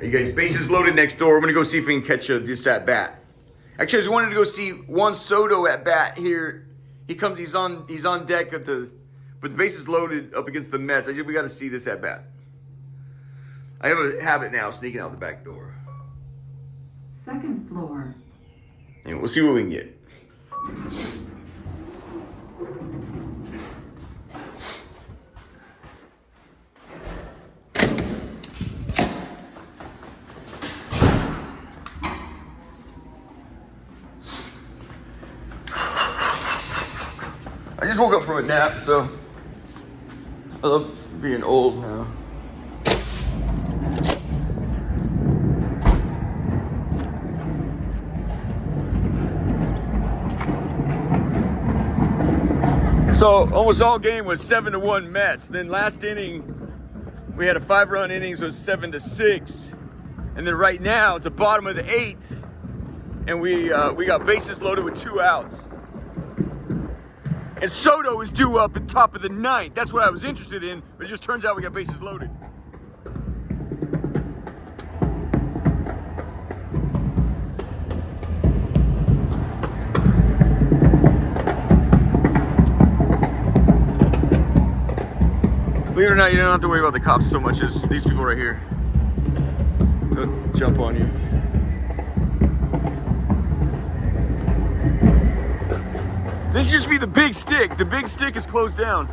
You guys, bases loaded next door. We're gonna go see if we can catch this at bat. Actually, I just wanted to go see Juan Soto at bat here. He's on deck with the bases loaded up against the Mets. I said we got to see this at bat. I have a habit now sneaking out the back door. Second floor. And we'll see what we can get. I just woke up from a nap, so I love being old now. So almost all game was 7-1 Mets. Then last inning, we had a 5-run inning, so it was 7-6. And then right now, it's the bottom of the 8th, and we got bases loaded with 2 outs. And Soto is due up at top of the 9th. That's what I was interested in, but it just turns out we got bases loaded. Believe it or not, you don't have to worry about the cops so much as these people right here. They'll jump on you. This used to be the big stick. The big stick is closed down.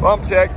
Bump check.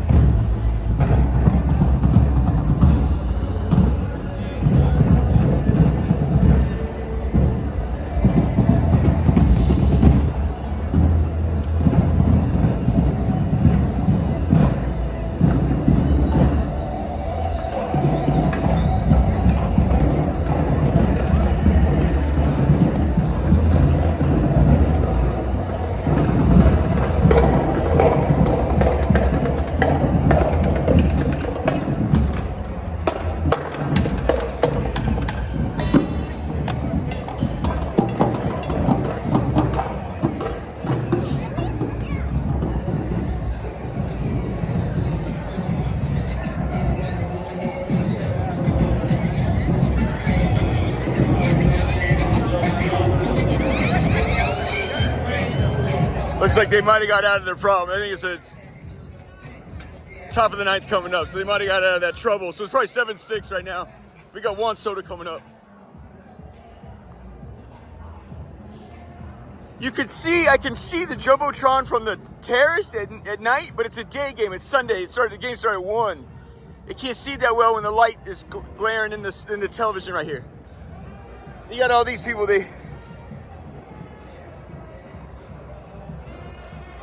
Looks like they might have got out of their problem. I think it's a top of the 9th coming up, so they might have got out of that trouble. So it's probably 7-6 right now. We got Juan Soto coming up. You could see, I can see the Jumbotron from the terrace at night, but it's a day game. It's Sunday. The game started at 1. You can't see that well when the light is glaring in the television right here. You got all these people,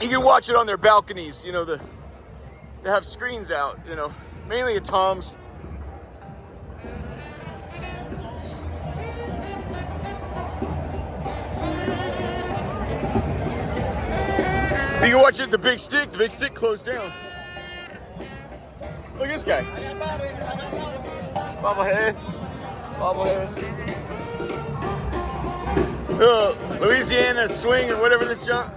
you can watch it on their balconies, you know, they have screens out, you know, mainly at Tom's. You can watch it at the big stick closed down. Look at this guy. Bobblehead. Louisiana swing or whatever this jump.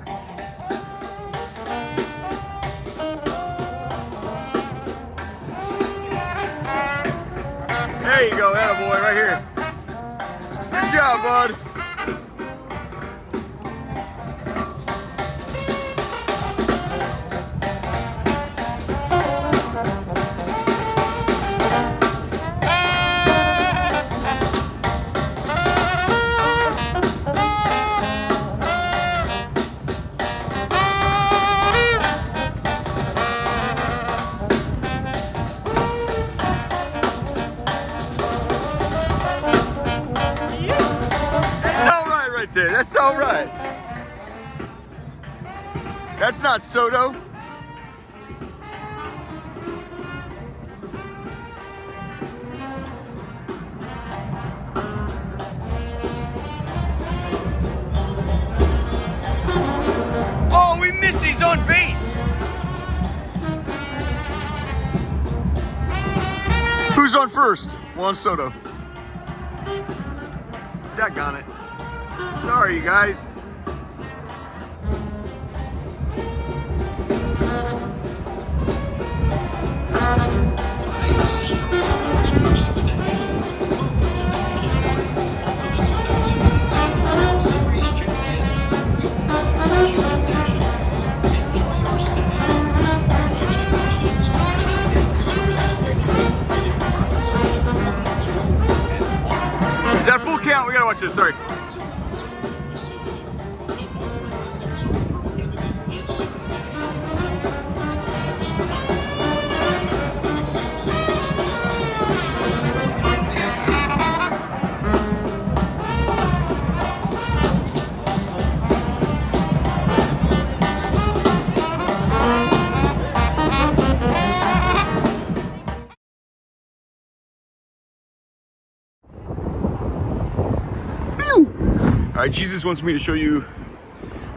There you go, attaboy, right here. Good job, bud. That's all right. That's not Soto. on base? Who's on first? Juan Soto. Daggone it. Sorry, you guys. Is that a full count? We gotta watch this, sorry. All right, Jesus wants me to show you.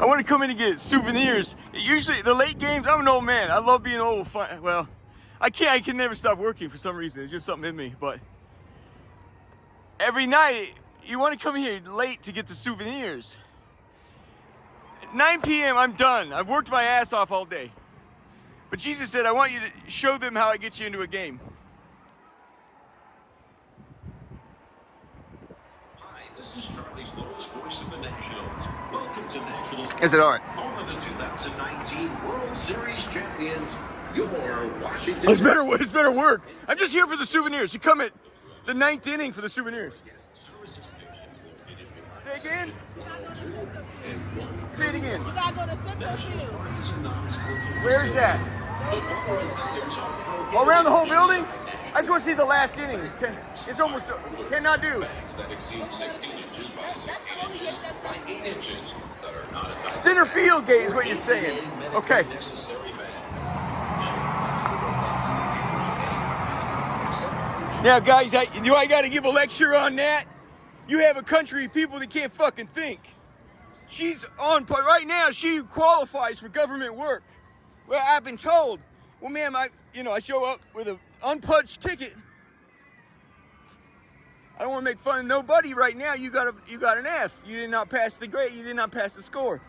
I want to come in and get souvenirs. Usually the late games, I'm an old man. I love being old. Well, I can never stop working for some reason. It's just something in me. But every night, you want to come here late to get the souvenirs. At 9 p.m., I'm done. I've worked my ass off all day. But Jesus said, I want you to show them how I get you into a game. This is Charlie's lowest voice of the Nationals. Welcome to Nationals. Is it all right? Home of the 2019 World Series champions, your Washington. It's better work. I'm just here for the souvenirs. You come at the 9th inning for the souvenirs. Say again? Say it again. You gotta go to Central Field. Where is that? Around the whole building? I just want to see the last inning. It's almost cannot do. Center field gate is what you're saying. Okay. Now, guys, do I got to give a lecture on that? You have a country of people that can't fucking think. She's on right now. She qualifies for government work. Well, I've been told. Well, ma'am, I show up with an unpunched ticket. I don't want to make fun of nobody right now. You got an F. You did not pass the grade. You did not pass the score.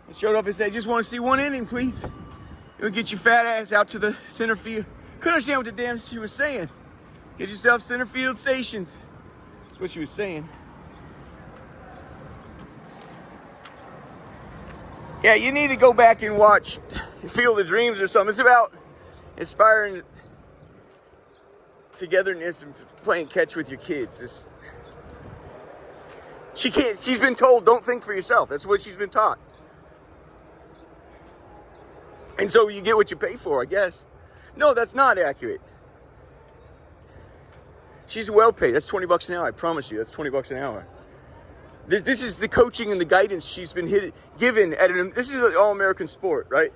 I showed up and said, just want to see one inning, please. It would get your fat ass out to the center field. Couldn't understand what the damn she was saying. Get yourself center field stations. That's what she was saying. Yeah, you need to go back and watch Field of Dreams or something. It's about inspiring togetherness and playing catch with your kids. She's been told, don't think for yourself. That's what she's been taught. And so you get what you pay for, I guess. No, that's not accurate. She's well paid. That's $20 an hour. I promise you, that's $20 an hour. This is the coaching and the guidance she's been given at this is an all-American sport, right?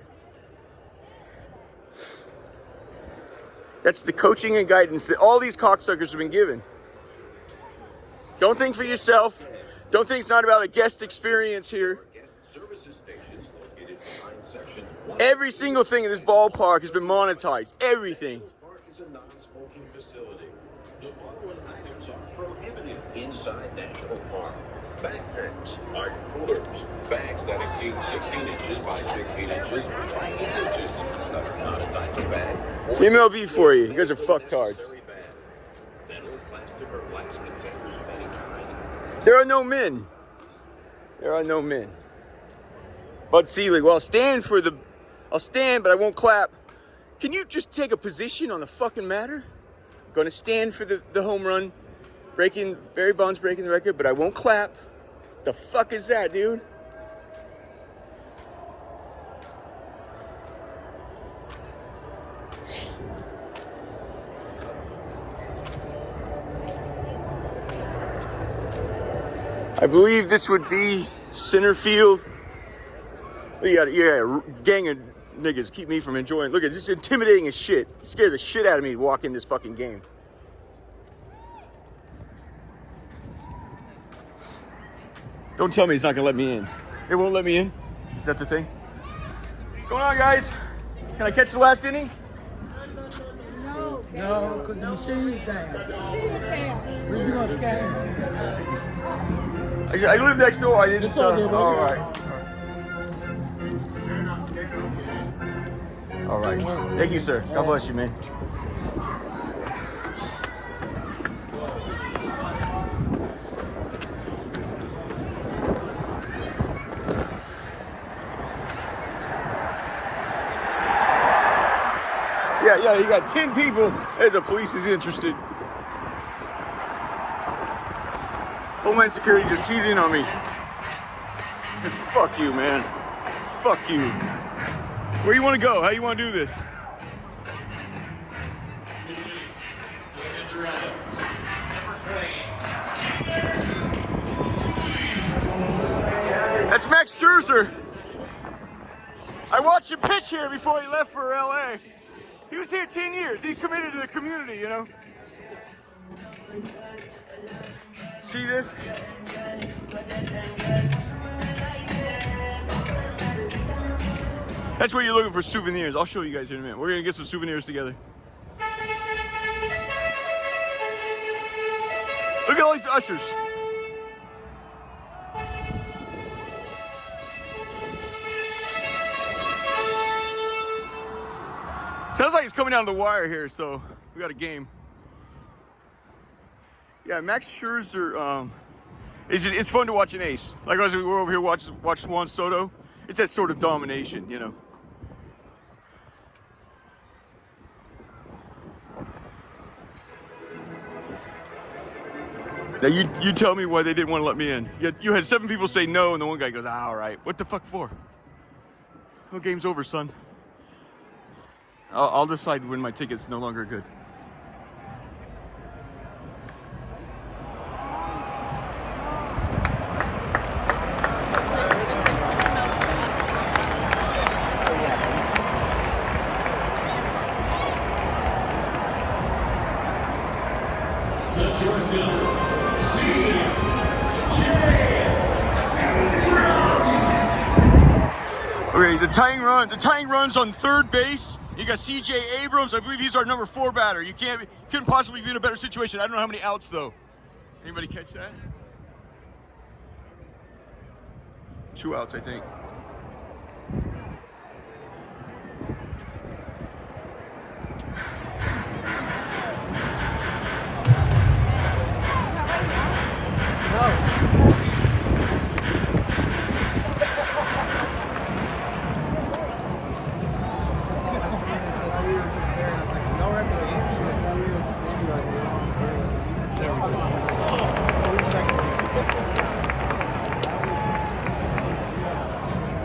That's the coaching and guidance that all these cocksuckers have been given. Don't think for yourself. Don't think it's not about a guest experience here. Every single thing in this ballpark has been monetized. Everything. Inside National Park. Backpacks are coolers. Bags that exceed 16 inches by 16 inches by 8 inches that are not a diaper bag. It's MLB for you. You guys are fucktards. There are no men. There are no men. Bud Selig. Well, I'll stand, but I won't clap. Can you just take a position on the fucking matter? I'm going to stand for the home run. Barry Bonds breaking the record, but I won't clap. The fuck is that, dude? I believe this would be center field. You got a gang of niggas keep me from enjoying. Look at this, intimidating as shit. Scared the shit out of me to walk in this fucking game. Don't tell me it's not gonna let me in. It won't let me in? Is that the thing? What's going on, guys? Can I catch the last inning? No, because the machine is down. We're going to scan. I live next door. I didn't. It's all good, all baby. right. All right. Thank you, sir. God bless you, man. Yeah, you got 10 people. Hey, the police is interested. Homeland Security just keyed in on me. Fuck you, man. Fuck you. Where you want to go? How you want to do this? That's Max Scherzer. I watched him pitch here before he left for LA. He was here 10 years. He committed to the community, you know. See this? That's where you're looking for souvenirs. I'll show you guys in a minute. We're gonna get some souvenirs together. Look at all these ushers. Sounds like it's coming down to the wire here, so we got a game. Yeah, Max Scherzer, it's fun to watch an ace. Like as we were over here watch Juan Soto, it's that sort of domination, you know. Now you tell me why they didn't want to let me in. You had 7 people say no, and the one guy goes, "Ah, all right. What the fuck for? Well, game's over, son. I'll decide when my ticket's no longer good." Okay, the tying run's on third base. You got C.J. Abrams. I believe he's our number 4 batter. You couldn't possibly be in a better situation. I don't know how many outs though. Anybody catch that? 2 outs, I think.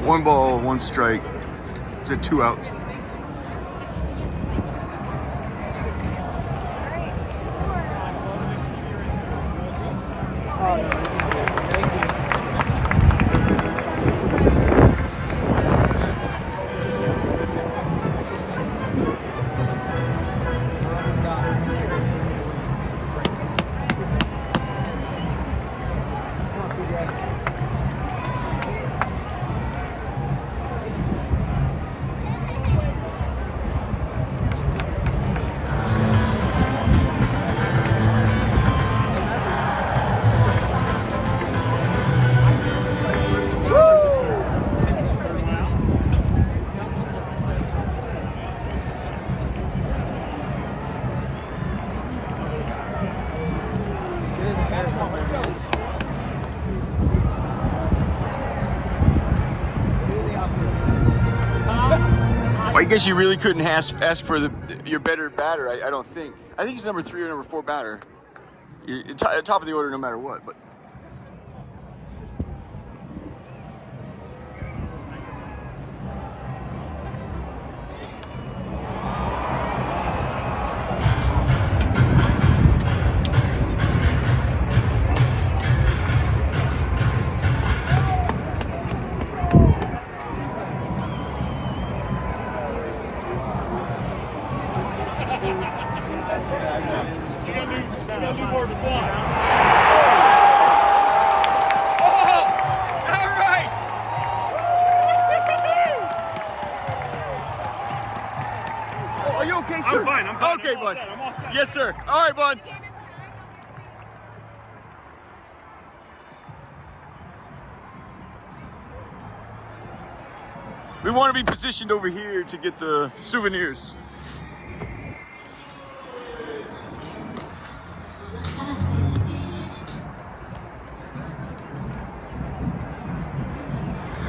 One ball, 1 strike. Is it 2 outs? I guess you really couldn't ask for your better batter. I don't think. I think he's number 3 or number 4 batter. You're top of the order no matter what. But Just do more squats. bud. I'm all set. Yes, sir. All right, bud. We want to be positioned over here to get the souvenirs.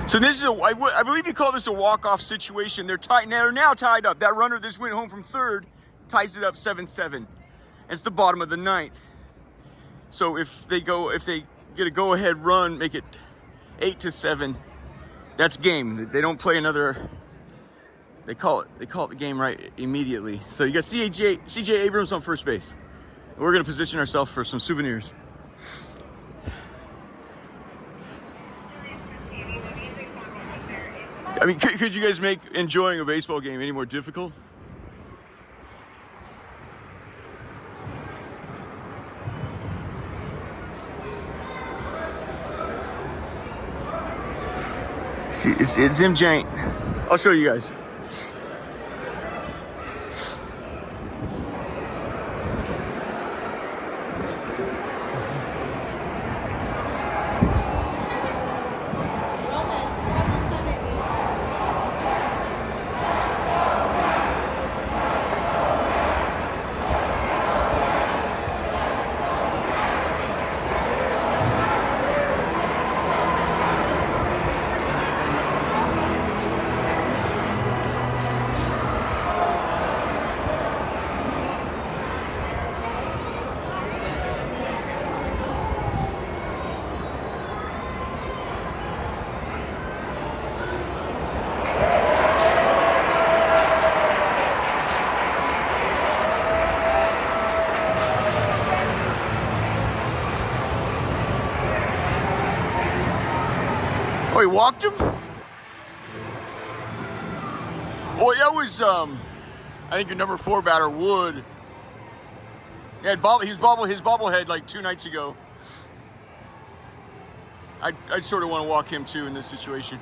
So this is I believe you call this a walk-off situation. They're now tied up. That runner that went home from third ties it up 7-7. It's the bottom of the ninth. So if they get a go-ahead run, make it 8-7. That's game. They don't play another. They call it the game right immediately. So you got CJ Abrams on first base. We're gonna position ourselves for some souvenirs. I mean, could you guys make enjoying a baseball game any more difficult? See, it's him, Jane. I'll show you guys. Oh, he walked him? Oh, that was, I think your number 4 batter, Wood. He had his bobblehead like 2 nights ago. I'd sort of want to walk him too in this situation.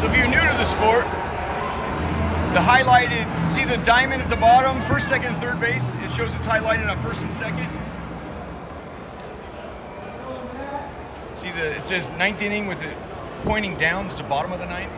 So if you're new to the sport, the highlighted, see the diamond at the bottom, first, second, and third base? It shows it's highlighted on first and second. See it says 9th inning with it pointing down to the bottom of the 9th.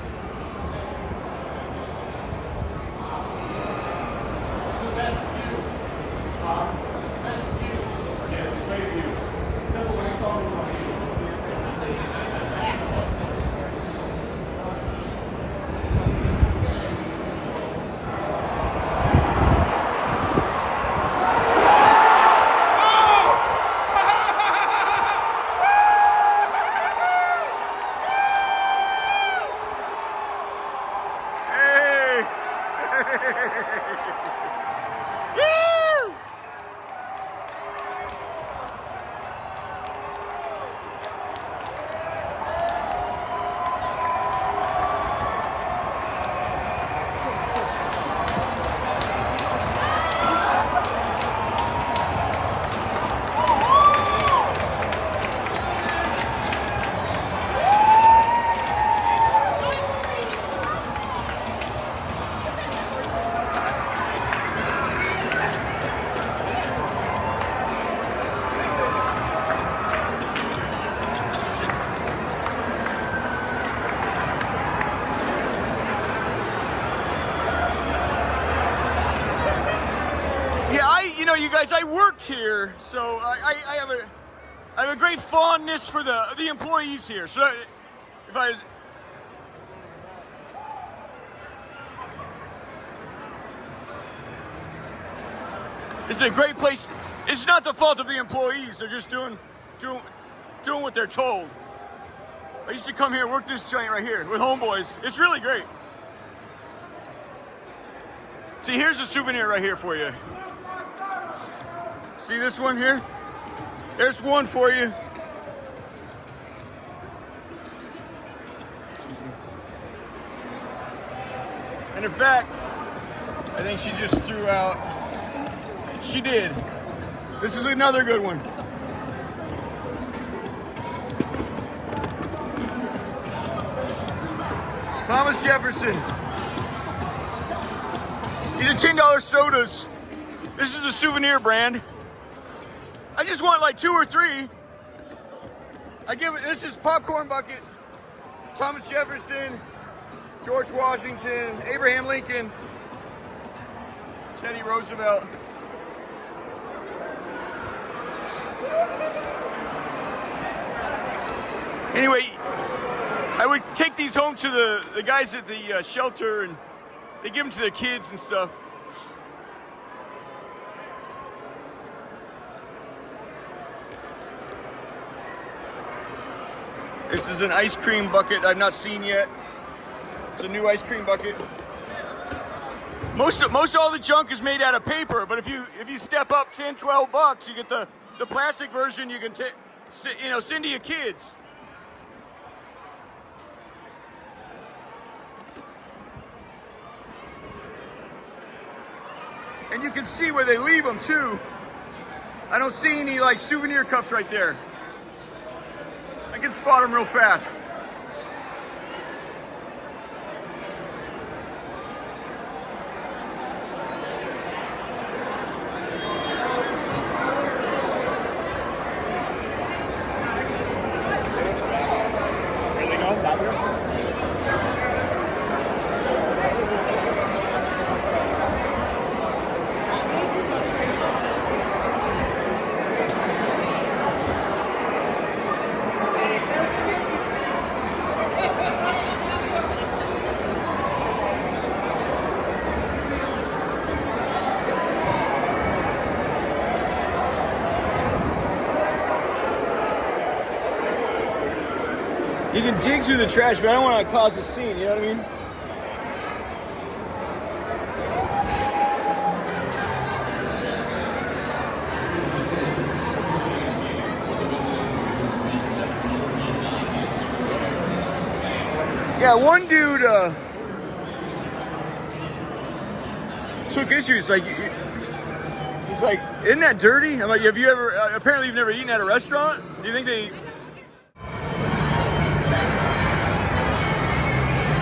You guys, I worked here, so I have a great fondness for the employees here. So if I this is a great place. It's not the fault of the employees. They're just doing what they're told. I used to come here, work this joint right here with homeboys. It's really great. See, here's a souvenir right here for you. See this one here? There's one for you. And in fact, I think she just threw out. She did. This is another good one. Thomas Jefferson. These are $10 sodas. This is a Souvenir brand. I just want like 2 or 3. I give it, this is popcorn bucket. Thomas Jefferson, George Washington, Abraham Lincoln, Teddy Roosevelt. Anyway, I would take these home to the guys at the shelter, and they give them to their kids and stuff. This is an ice cream bucket I've not seen yet. It's a new ice cream bucket. Most all the junk is made out of paper, but if you step up 10, 12 bucks, you get the plastic version. You can send to your kids. And you can see where they leave them too. I don't see any like souvenir cups right there. I can spot them real fast. You can dig through the trash, but I don't want to cause a scene, you know what I mean? Yeah, one dude took issue. He's like, isn't that dirty? I'm like, have you ever, apparently you've never eaten at a restaurant? Do you think they...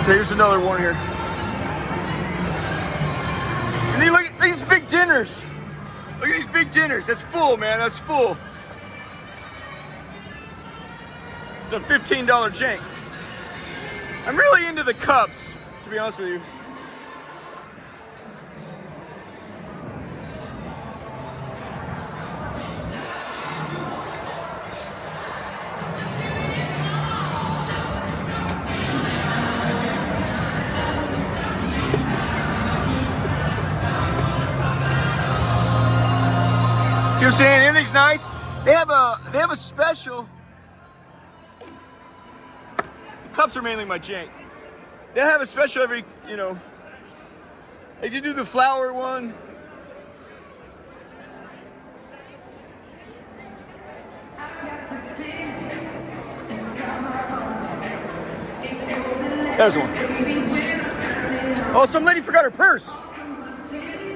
So here's another one here. And then look at these big dinners. Look at these big dinners. That's full, man. That's full. It's a $15 jank. I'm really into the cups, to be honest with you. See what I'm saying? Everything's nice. They have a special. The cups are mainly my jank. They have a special every, they do the flower one. There's one. Oh, some lady forgot her purse.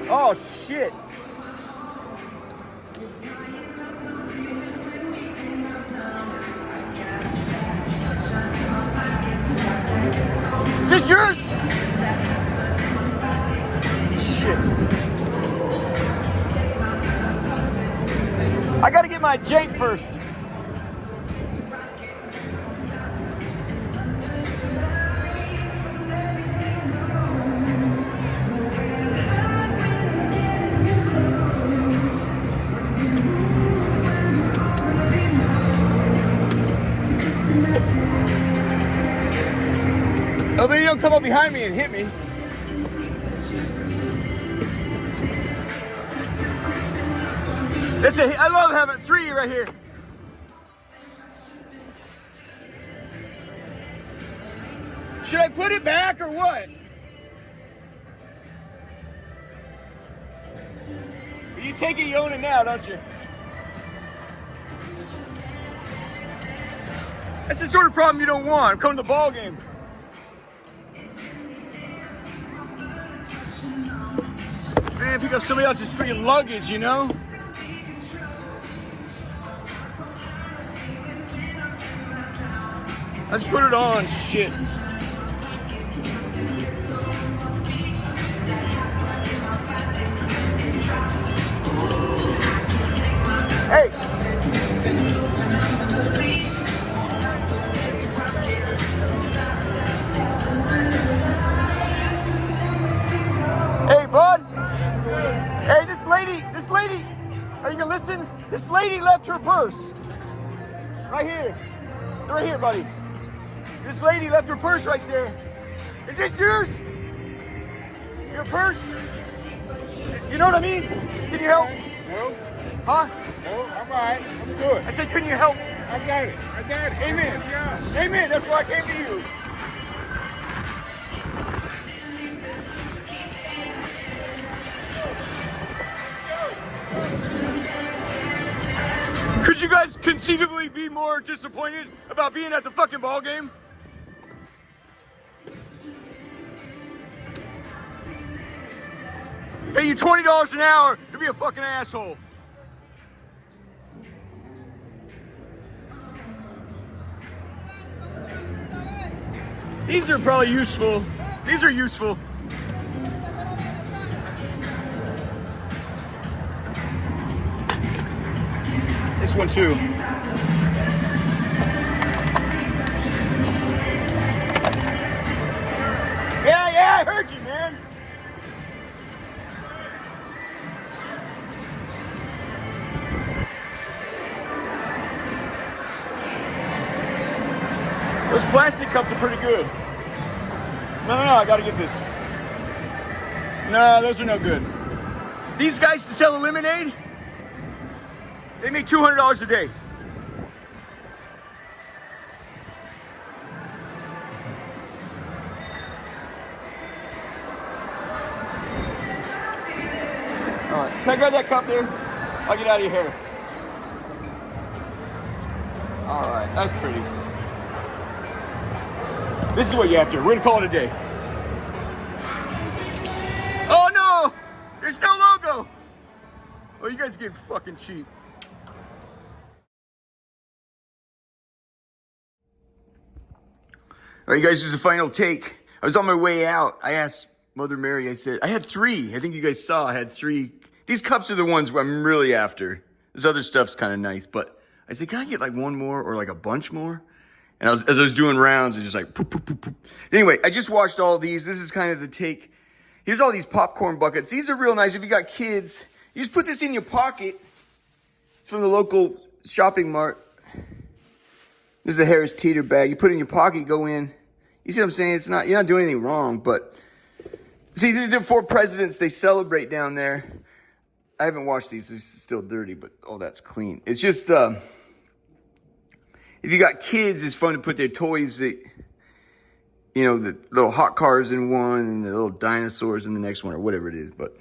Oh, shit. Is this yours? Shit. I gotta get my jank first. Oh, then you don't come up behind me and hit me. I love having 3 right here. Should I put it back or what? You take it, you own it now, don't you? That's the sort of problem you don't want. Come to the ball game. Man, pick up somebody else's freaking luggage, you know? Let's put it on. Shit. Hey. Hey, bud. Hey, this lady, are you gonna listen? This lady left her purse. Right here, buddy. This lady left her purse right there. Is this yours? Your purse? You know what I mean? Can you help? No, Huh? no, I'm all right. I'm good. I said, can you help? I got it. Amen. Yeah. Amen. That's why I came to you. Could you guys conceivably be more disappointed about being at the fucking ball game? Pay you $20 an hour to be a fucking asshole. These are probably useful. These are useful. This one too. Yeah, I heard you, man. Those plastic cups are pretty good. No, I gotta get this. No, those are no good. These guys to sell a lemonade, they make $200 a day. All right, can I grab that cup there? I'll get out of your hair. All right, that's pretty. This is what you have to. We're gonna call it a day. Oh no! There's no logo! Oh, you guys get fucking cheap. All right, you guys, this is the final take. I was on my way out. I asked Mother Mary, I said, I had 3. I think you guys saw I had 3. These cups are the ones I'm really after. This other stuff's kind of nice, but I said, can I get like one more or like a bunch more? And as I was doing rounds, it was just like, poop, poop, poop, poop. Anyway, I just watched all these. This is kind of the take. Here's all these popcorn buckets. These are real nice. If you got kids, you just put this in your pocket. It's from the local shopping mart. This is a Harris Teeter bag. You put it in your pocket, go in. You see what I'm saying? You're not doing anything wrong, but see, the 4 presidents they celebrate down there. I haven't washed these. It's still dirty, but oh, that's clean. It's just, if you got kids, it's fun to put their toys, the little hot cars in one and the little dinosaurs in the next one or whatever it is. But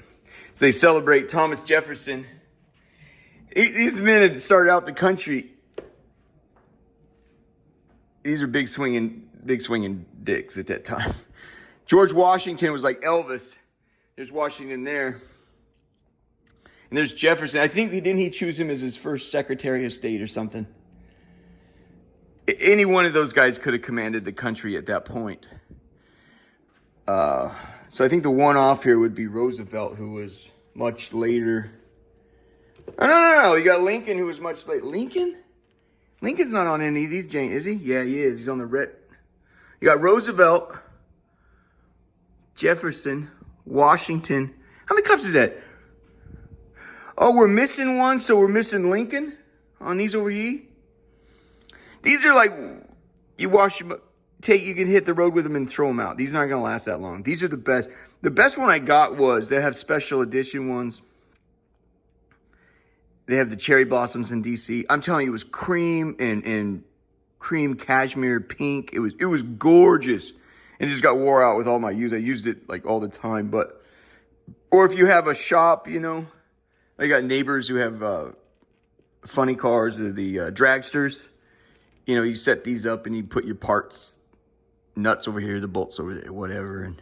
so they celebrate Thomas Jefferson. These men had started out the country. These are big swinging dicks at that time. George Washington was like Elvis. There's Washington there. And there's Jefferson. I think didn't he choose him as his first Secretary of State or something? Any one of those guys could have commanded the country at that point. So I think the one off here would be Roosevelt, who was much later. Oh, no. You got Lincoln, who was much later. Lincoln? Lincoln's not on any of these, Jane, is he? Yeah, he is. He's on the red. You got Roosevelt, Jefferson, Washington. How many cups is that? Oh, we're missing one, so we're missing Lincoln on these over here. These are like, you wash them, you can hit the road with them and throw them out. These aren't going to last that long. These are the best. The best one I got was, they have special edition ones. They have the cherry blossoms in DC. I'm telling you, it was cream and cream cashmere pink. It was gorgeous. And it just got wore out with all my use. I used it like all the time. Or if you have a shop, I got neighbors who have funny cars, the dragsters. You set these up and you put your parts, nuts over here, the bolts over there, whatever. And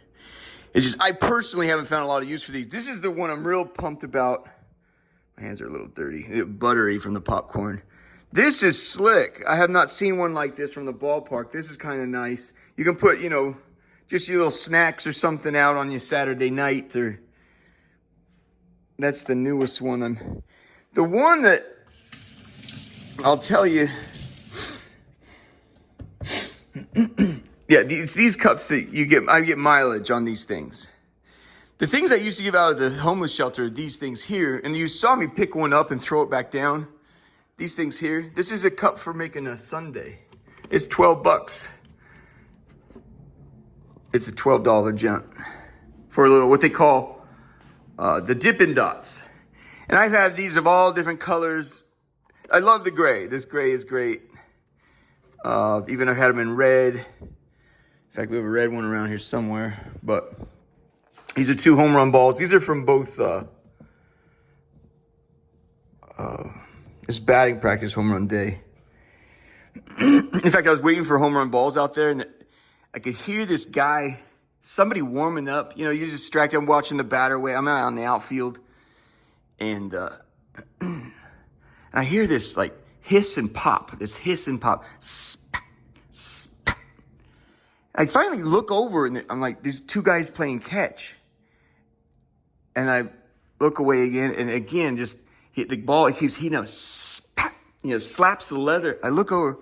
it's just, I personally haven't found a lot of use for these. This is the one I'm real pumped about. My hands are a little dirty. Buttery from the popcorn. This is slick. I have not seen one like this from the ballpark. This is kind of nice. You can put, just your little snacks or something out on your Saturday night. That's the newest one. The one that I'll tell you. Yeah, these cups that you get, I get mileage on these things. The things I used to give out at the homeless shelter are these things here. And you saw me pick one up and throw it back down. These things here. This is a cup for making a sundae. It's $12. It's a $12 junk for a little, what they call the Dippin' Dots. And I've had these of all different colors. I love the gray. This gray is great. Even I've had them in red. In fact, we have a red one around here somewhere. But these are 2 home run balls. These are from both this batting practice home run day. In fact, I was waiting for home run balls out there, and I could hear this guy, somebody warming up. You know, you're distracted. I'm watching the batter away. I'm out on the outfield. And I hear this like hiss and pop. This hiss and pop. Spat, spat. I finally look over, and I'm like, there's 2 guys playing catch. And I look away again, and again, just hit the ball. It keeps heating up. Spat, you know, slaps the leather. I look over.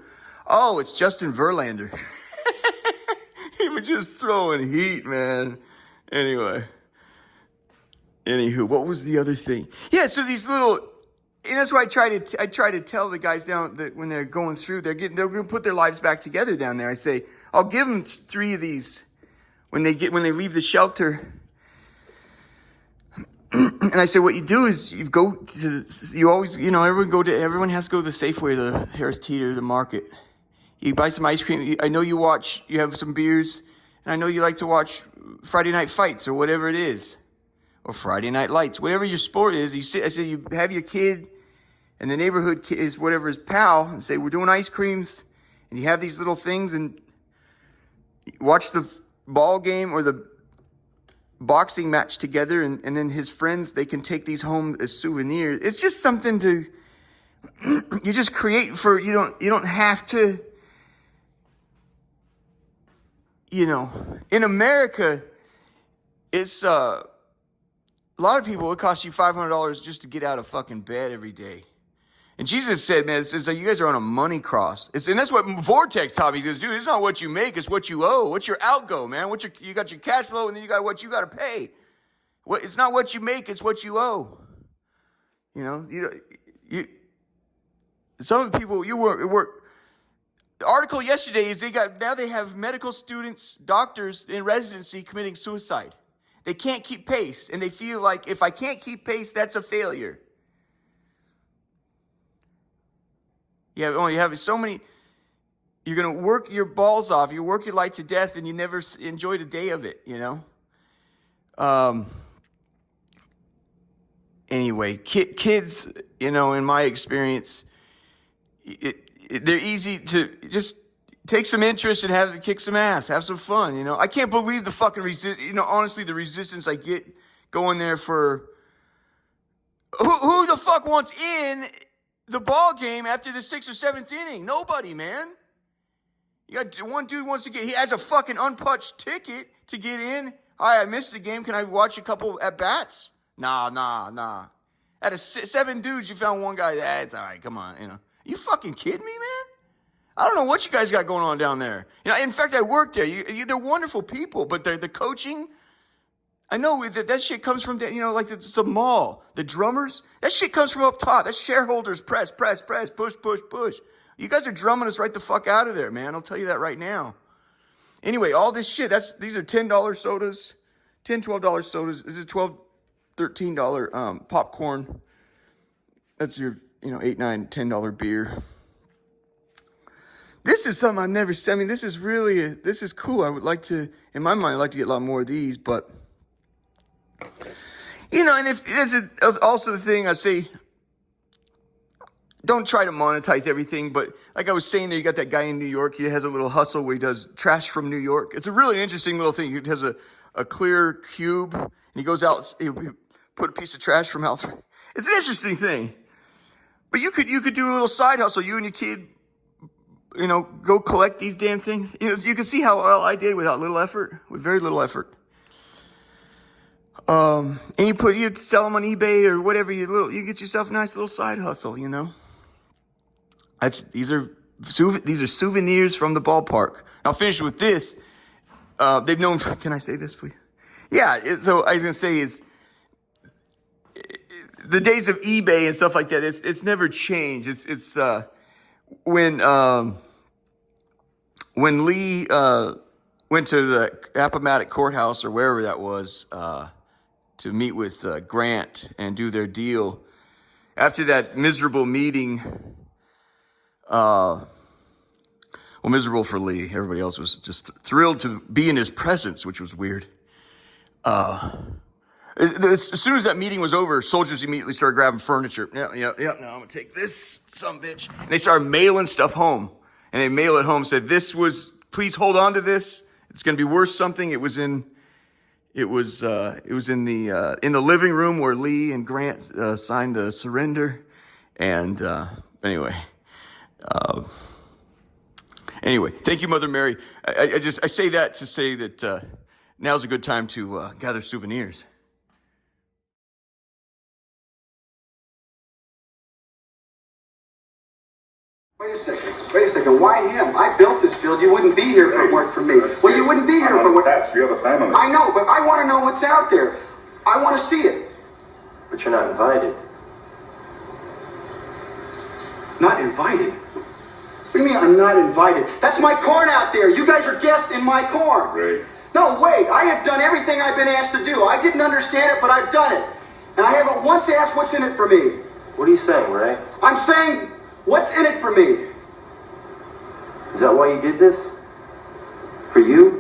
Oh, it's Justin Verlander. He was just throwing heat, man. Anyway. Anywho, what was the other thing? Yeah, so these little, and that's why I try to tell the guys down that when they're going through, they're going to put their lives back together down there. I say, I'll give them 3 of these when they leave the shelter. And I say, what you do is everyone has to go to the Safeway, the Harris Teeter, the market. You buy some ice cream. I know you have some beers, and I know you like to watch Friday Night Fights or whatever it is, or Friday Night Lights, whatever your sport is. I say you have your kid, and the neighborhood kid is whatever his pal, and say we're doing ice creams, and you have these little things, and watch the ball game or the boxing match together, and then his friends, they can take these home as souvenirs. It's just something to you just create for, you don't have to, in America, it's a lot of people, it costs you $500 just to get out of fucking bed every day. And Jesus said, man, it's like you guys are on a money cross. And that's what Vortex taught me. He goes, dude, it's not what you make, it's what you owe. What's your outgo, man? You got your cash flow, and then you got what you got to pay. It's not what you make, it's what you owe. Some of the people you work. The article yesterday is they have medical students, doctors in residency committing suicide. They can't keep pace, and they feel like if I can't keep pace, that's a failure. You have so many. You're gonna work your balls off. You work your life to death, and you never enjoyed a day of it. Anyway, kids, in my experience, they're easy to just take some interest and kick some ass, have some fun. I can't believe the fucking honestly, the resistance I get going there for. Who the fuck wants in the ball game after the 6th or 7th inning? Nobody, man. You got one dude wants to he has a fucking unpunched ticket to get in. Hi, I missed the game. Can I watch a couple at bats? Nah. Out of 7 dudes, you found one guy. It's all right. Come on, You fucking kidding me, man? I don't know what you guys got going on down there. In fact, I worked there. They're wonderful people, but the coaching. I know that shit comes from, like it's the mall. The drummers, that shit comes from up top. That's shareholders press, push. You guys are drumming us right the fuck out of there, man. I'll tell you that right now. Anyway, all this shit, these are $10 sodas, $10, $12 sodas. This is $12, $13 popcorn. That's your, $8, $9, $10 beer. This is something I've never seen. I mean, this is cool. I would like to, in my mind, I'd like to get a lot more of these, but and if there's also the thing I say, don't try to monetize everything, but like I was saying there, you got that guy in New York, he has a little hustle where he does trash from New York. It's a really interesting little thing. He has a clear cube, and he goes out, he put a piece of trash from out. It's an interesting thing. But you could do a little side hustle, you and your kid, go collect these damn things. You can see how well I did with very little effort. And you sell them on eBay or whatever, you get yourself a nice little side hustle, These are souvenirs from the ballpark. I'll finish with this. They've known. Can I say this, please? Yeah. So I was gonna say is the days of eBay and stuff like that. It's never changed. It's when Lee went to the Appomattox courthouse or wherever that was to meet with Grant and do their deal. After that miserable meeting, well, miserable for Lee. Everybody else was just thrilled to be in his presence, which was weird. As soon as that meeting was over, soldiers immediately started grabbing furniture. Yeah. Now I'm gonna take this, some bitch. And they started mailing stuff home. And they mail it home. Said please hold on to this. It's gonna be worth something. It was in the living room where Lee and Grant signed the surrender. And anyway, thank you, Mother Mary. I say that to say that now's a good time to gather souvenirs. Wait a second. Why him? I built this field. You wouldn't be here if it weren't for me. Well, you wouldn't be here if it weren't. That's the other family. I know, but I want to know what's out there. I want to see it. But you're not invited. Not invited? What do you mean I'm not invited? That's my corn out there. You guys are guests in my corn. Ray. No, wait. I have done everything I've been asked to do. I didn't understand it, but I've done it. And I haven't once asked what's in it for me. What are you saying, Ray? I'm saying, what's in it for me? Is that why you did this? For you?